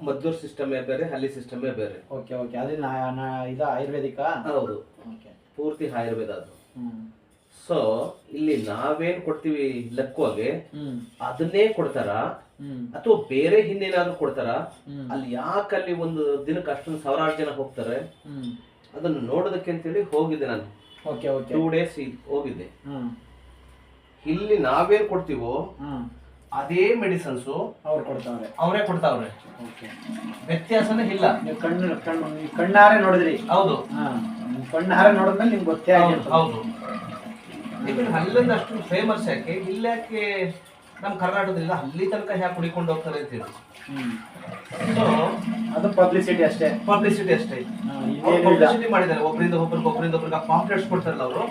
ಮದ್ದೂರ್ ಸಿಸ್ಟಮೇ ಬೇರೆ, ಹಳ್ಳಿ ಸಿಸ್ಟಮೇ ಬೇರೆ. Okay okay. ಅದು ಇದು ಆಯುರ್ವೇದಿಕ. ಹೌದು, ಓಕೆ. ಪೂರ್ತಿ ಆಯುರ್ವೇದ ಅದು. ಸೊ ಇಲ್ಲಿ ನಾವೇನ್ ಕೊಡ್ತೀವಿ ಲಕ್ಕುವಾಗೆ ಅದನ್ನೇ ಕೊಡ್ತಾರ ಅಥವಾ ಬೇರೆ ಹಿಂದೇನಾದ್ರೂ ಕೊಡ್ತಾರ? ಅಲ್ಲಿ ಯಾಕಲ್ಲಿ ಒಂದು ದಿನಕ್ಕೆ ಅಷ್ಟೊಂದು ಸಾವಿರಾರು ಜನ ಹೋಗ್ತಾರೆ ಅದನ್ನು ನೋಡೋದಕ್ಕೆ ಅಂತೇಳಿ ಹೋಗಿದ್ದೆ ನಾನು. 2 days ಹೋಗಿದ್ದೆ. ಇಲ್ಲಿ ನಾವೇನ್ ಕೊಡ್ತೀವೋ ಅದೇ ಮೆಡಿಸನ್ಸು ಅವರೇ ಕೊಡ್ತಾವ್ರೆ. ವ್ಯತ್ಯಾಸನೇ ಇಲ್ಲ. ನೀವು ಕಣ್ಣಾರೆ ನೋಡಿದ್ರಿ? ಹೌದು, ಕಣ್ಣಾರೆ ನೋಡಿದ್ಮೇಲೆ ನಿಮ್ಗೆ ಗೊತ್ತೇ ಆಗಿತ್ತು. ಹೌದು. ಯಾಕಂದ್ರೆ ಅಲ್ಲಿಂದ ಅಷ್ಟು ಫೇಮಸ್ ಯಾಕೆ, ಇಲ್ಲಾಕೆ ನಮ್ಮ ಕರ್ನಾಟಕದಿಂದ ಅಲ್ಲಿ ತನಕ ಯಾಕೆ ಕುಡಿಕೊಂಡು ಹೋಗ್ತಾರೆ ಅಂತೇಳಿ. ಸೊ ಅದು ಪಬ್ಲಿಸಿಟಿ ಅಷ್ಟೇ. ಪಬ್ಲಿಸಿಟಿ ಮಾಡಿದ್ದಾರೆ. ಒಬ್ಬರಿಂದ ಒಬ್ಬರಿಗೆ ಆ ಪಾಂಪ್ಲೆಟ್ಸ್ ಕೊಡ್ತಾರಲ್ಲ ಅವರು,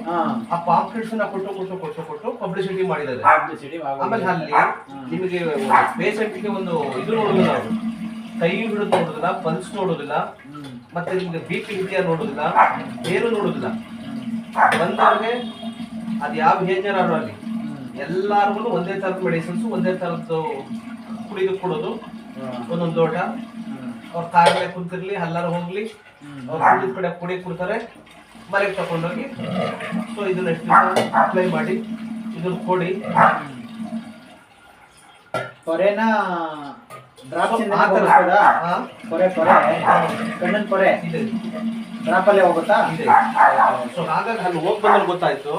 ಆ ಪಾಂಪ್ಲೆಟ್ಸ್ ನ ಕೊಟ್ಟು ಪಬ್ಲಿಸಿಟಿ ಮಾಡಿದ್ದಾರೆ. ಆಮೇಲೆ ಅಲ್ಲಿ ನಿಮಗೆ ಪೇಷಂಟ್ಗೆ ಒಂದು ಇದು ನೋಡುದಿಲ್ಲ, ಅವರು ಕೈ ಹಿಡಿದು ನೋಡುದಿಲ್ಲ, ಪಲ್ಸ್ ನೋಡುದಿಲ್ಲ, ಮತ್ತೆ ನಿಮ್ಗೆ BP ಇದೆಯಾ ನೋಡುದಿಲ್ಲ, ಏನು ನೋಡುದಿಲ್ಲ. ಬಂದವ್ರಿಗೆ ಅದು ಯಾವ ಏಜರ್ ಆದ್ರೂ ಅಲ್ಲಿ ಎಲ್ಲಾರ್ಗು ಒಂದೇ ತರದ ಮೆಡಿಸಿನ್ಸ್, ಒಂದೇ ತರದ್ದು ಕೊಡೋದು. ಒಂದೊಂದು ಲೋಟ ಅವ್ರ ಕಾಯಿಲೆ ಕುಂತಿರ್ಲಿ, ಎಲ್ಲಾರು ಹೋಗ್ಲಿ, ಅವ್ರು ಕುಡಿದ ಕಡೆ ಕುಡಿ ಕೊಡ್ತಾರೆ, ಮನೆಗೆ ತಕೊಂಡೋಗಿ ಸೊ ಇದನ್ನ ಎಷ್ಟು ಅಪ್ಲೈ ಮಾಡಿ ಇದನ್ನ ಕೊಡಿ. ಪೊರೆನ ಕಣ್ಣನ್ ಪೊರೆ ಡ್ರಾಪಲ್ಲೇ ಹೋಗುತ್ತಾ? ಸೊ ಹಾಗಾಗಿ ಅಲ್ಲಿ ಹೋಗಿ ಬಂದ್ರೆ ಗೊತ್ತಾಯ್ತು.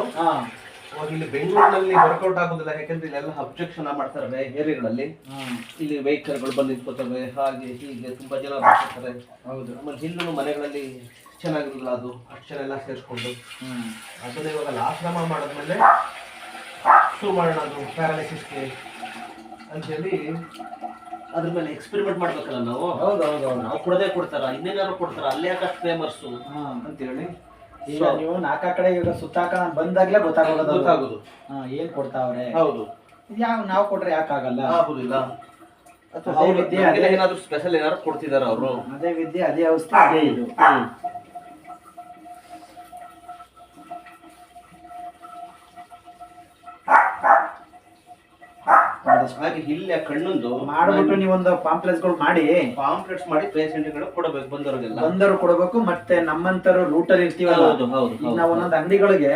ಇಲ್ಲಿ ಬೆಂಗಳೂರಿನಲ್ಲಿ ವರ್ಕೌಟ್ ಆಗೋದಿಲ್ಲ, ಯಾಕಂದ್ರೆ ಇಲ್ಲೆಲ್ಲ ಅಬ್ಜೆಕ್ಷನ್ ಮಾಡ್ತಾರೆ ಏರಿಯಾಗಳಲ್ಲಿ. ಇಲ್ಲಿ ವೆಹಿಕಲ್ಗಳು ಬಂದು ನಿಂತ್ಕೋತವೆ, ಹಾಗೆ ಹೀಗೆ ತುಂಬಾ ಜನ ಬರ್ತಾರೆ. ಹೌದು. ಆಮೇಲೆ ಇಲ್ಲೂ ಮನೆಗಳಲ್ಲಿ ಚೆನ್ನಾಗಿರಲಿಲ್ಲ, ಅದು ಅಷ್ಟು ಜನ ಎಲ್ಲ ಸೇರಿಸ್ಕೊಂಡು ಅದನ್ನ ಇವಾಗ ಆಶ್ರಮ ಮಾಡಿದ್ಮೇಲೆ ಶುರು ಮಾಡೋಣ ಅದು ಪ್ಯಾರಾಲಿಸಿಸ್ಗೆ ಅಂತೇಳಿ ಅದ್ರ ಮೇಲೆ ಎಕ್ಸ್ಪೆರಿಮೆಂಟ್ ಮಾಡ್ಬೇಕಲ್ಲ ನಾವು. ಹೌದೌದು. ನಾವು ಕೊಡದೇ ಕೊಡ್ತಾರ, ಇನ್ನೇನಾದ್ರು ಕೊಡ್ತಾರ, ಅಲ್ಲೇ ಯಾಕಷ್ಟು ಫೇಮಸ್ಸು ಅಂತೇಳಿ. ಈಗ ನೀವು ನಾಲ್ಕ ಕಡೆ ಈಗ ಸುತ್ತಾಕ ಬಂದಾಗ್ಲೇ ಗೊತ್ತಾಗೋದು ಏನ್ ಕೊಡ್ತಾವ್ರೆ. ಹೌದು. ಯಾವ ನಾವು ಕೊಟ್ರೆ ಯಾಕಾಗಲ್ಲ? ಆಗುದಿಲ್ಲ. ಏನಾದ್ರು ಸ್ಪೆಷಲ್ ಏನಾದ್ರು ಕೊಡ್ತಿದಾರ ಅವರು? ಅದೇ ವಿದ್ಯೆ, ಅದೇ ಔಷಧಿ, ಅದೇ ಇದು. ಹಾಗೆ ಇಲ್ಲಿ ಕಣ್ಣೊಂದು ಮಾಡ್ಬಿಟ್ಟು ನೀವೊಂದು ಪಾಂಪ್ಲೆಟ್ಸ್ಗಳು ಮಾಡಿ ಪೇಷಂಟ್ಗಳು ಕೊಡಬೇಕು, ಬಂದವರು ಕೊಡಬೇಕು. ಮತ್ತೆ ನಮ್ಮಂತರು ರೂಟಲ್ಲಿ ಇರ್ತೀವಲ್ಲ, ನಾವು ಒಂದೊಂದು ಅಂಗಡಿಗಳಿಗೆ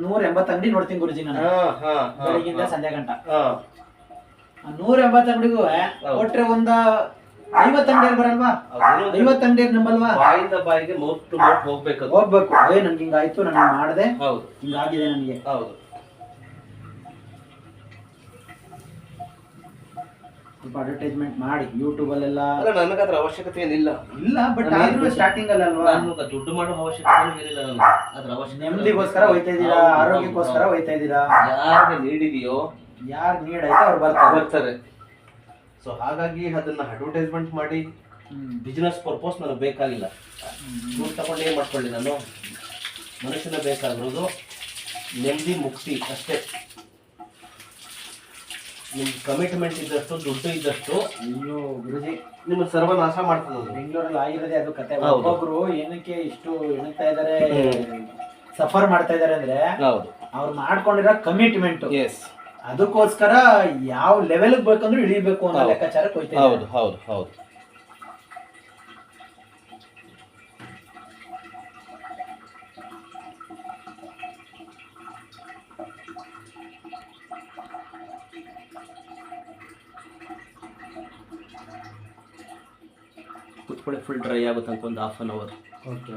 180 ಅಂಗಡಿ ನೋಡ್ತೀನಿ ಗುರುಜಿ ನಾನು, ಬೆಳಗಿಂದ ಸಂಜೆ ಗಂಟ. 180 ಅಂಗಡಿಗೂ ಕೊಟ್ರೆ ಒಂದ 50 ಅಂಗಡಿಯರ್ ಬರಲ್ವಾ? 50 ಅಂಗಡಿಯರ್ ನಂಬಲ್ವಾ? ಬಾಯಿಂದ ಬಾಯಿಗೆ ಹೋಗ್ಬೇಕು. ನನ್ಗೆ ಹಿಂಗಾಯ್ತು, ನಾನು ಮಾಡಿದೆ, ಹಿಂಗಾಗಿದೆ ನನಗೆ. ಸ್ವಲ್ಪ ಅಡ್ವರ್ಟೈಸ್ಮೆಂಟ್ ಮಾಡಿ ಯೂಟ್ಯೂಬ್ ಅಲ್ಲೆಲ್ಲ. ನನಗದ್ರ ಅವಶ್ಯಕತೆ ಏನಿಲ್ಲ. ಬಟ್ ಆದ್ರೂ ಸ್ಟಾರ್ಟಿಂಗ್ ಅಲ್ವಾ, ದುಡ್ಡು ಮಾಡೋ ಅವಶ್ಯಕತೆ ಏನಿಲ್ಲ. ಅದ್ರ ಅವಶ್ಯಕತೆ ನೆಮ್ಮದಿಗೋಸ್ಕರ ಹೋಯ್ತಾ ಇದ್ದೀರಾ, ಆರೋಗ್ಯಕ್ಕೋಸ್ಕರ ಹೋಯ್ತಾ ಇದ್ದೀರಾ. ಯಾರಿಗೆ ನೀಡಿದೆಯೋ, ಯಾರು ನೀಡ್ ಆಯ್ತಾ ಅವ್ರು ಬರ್ತಾರೆ. ಸೊ ಹಾಗಾಗಿ ಅದನ್ನ ಅಡ್ವರ್ಟೈಸ್ಮೆಂಟ್ ಮಾಡಿ ಬಿಸ್ನೆಸ್ ಪರ್ಪೋಸ್ ನನಗೆ ಬೇಕಾಗಿಲ್ಲ. ದುಡ್ಡು ತಗೊಂಡು ಏನ್ ಮಾಡ್ಕೊಳ್ಳಿ, ನಾನು ಮನುಷ್ಯನ ಬೇಕಾಗಿರೋದು ನೆಮ್ಮದಿ, ಮುಕ್ತಿ ಅಷ್ಟೇ. ನಿಮ್ ಕಮಿಟ್ಮೆಂಟ್ ಇದ್ದಷ್ಟು, ದುಡ್ಡು ಇದ್ದಷ್ಟು ಅಯ್ಯೋ ಗುರುಜಿ ನಿಮ್ಮ ಸರ್ವನಾಶ ಮಾಡ್ತದೆ. ಬೆಂಗಳೂರಲ್ಲಿ ಆಗಿರೋದೇ ಅದು ಕತೆ. ಒಬ್ಬೊಬ್ರು ಏನಕ್ಕೆ ಇಷ್ಟು ಎಣಗ್ತಾ ಇದಾರೆ, ಸಫರ್ ಮಾಡ್ತಾ ಇದಾರೆ ಅಂದ್ರೆ ಅವ್ರು ಮಾಡ್ಕೊಂಡಿರೋ ಕಮಿಟ್ಮೆಂಟ್. ಅದಕ್ಕೋಸ್ಕರ ಯಾವ ಲೆವೆಲ್ ಬೇಕಂದ್ರೂ ಇಳಿಬೇಕು ಅನ್ನೋ ಲೆಕ್ಕಾಚಾರಕ್ಕೆ ಹೋಯ್ತಾ. ಹೌದು. ಕುತ್ಕೊಳ್ಳಿ, ಫುಲ್ ಡ್ರೈ ಆಗುತ್ತೆ ಅಂತ ಒಂದು 1/2 hour. ಓಕೆ.